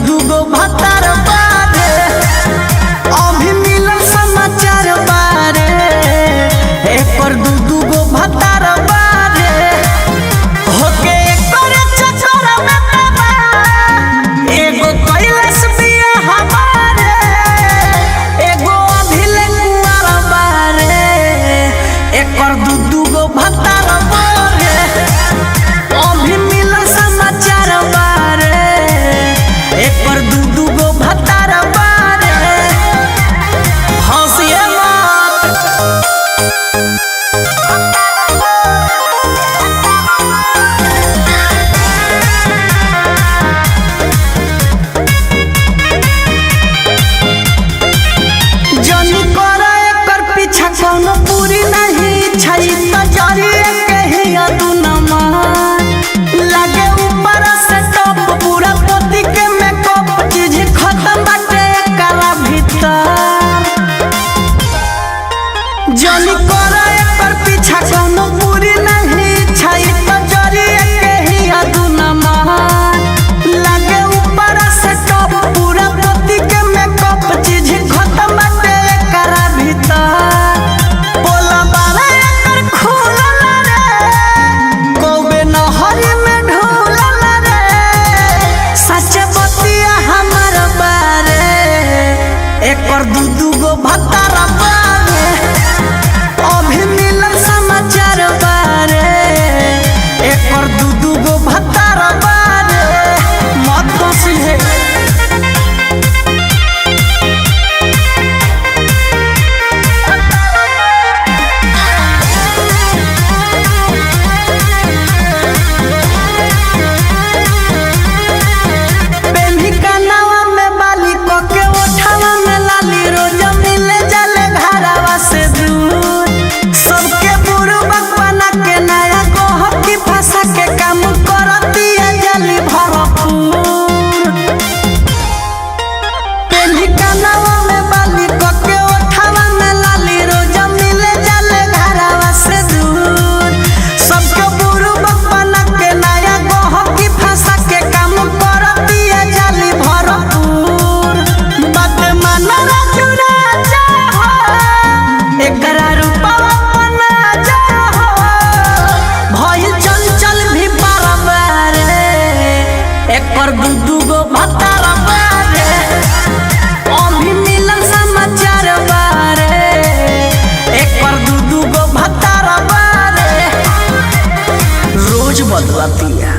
दू गो भतार बारे अभी मिलल समाचार बारे एकर दू गो भतार बारे होके एकर चक्कर में बाबा एगो कैलाश बिया हमारे एगो अभी ले कुंवार बारे एकर दू गो भतार बारे अभी मिलल समाचार बारे एकर दू गो भतार बारे हंसिए मत। जनी करे एकर पीछा कोनो पूरी नहीं छई त जरिए के ही अदुनमा लागे ऊपर से टॉप पूरा पोती के मेकअप चीज खत्म बाटे काला भीतर जनी करे एकर पीछा कोनो पूरी नहीं छई त जरिए के ही अदुनमा लागे ऊपर से टॉप पूरा पोती के मेकअप चीज खत्म बाटे काला भीतर बोला बारे एकर खुलल रे कोबे नहरी में ढूलल रे सच्चे बतिया हमर बारे एकर दू गो भतार बारे अभी मिलल समाचार बारे एकर दू गो भतार बारे मत बसी है। बेनी कनावा में बाली को के ओठावा में लाली रोज मिले जाले घरावा से दूर सबके बुरु बकवाना के नया गोह की भाषा के काम करती है जाली भरपूर बेनी कनावा में बाली को के ओठावा में लाली रोज मिले जाले घरावा से दूर सबके बुरु बकवाना के नया गोह की भाषा के काम करती है जाली भरपूर बात माना राजू राजा हो एकरा रूपवा बना जा हो भइल चंचल भी बारे एकर दू गो भतार बारे अभी मिलल समाचार बारे एकर दू गो भतार बारे रोज बदलती है।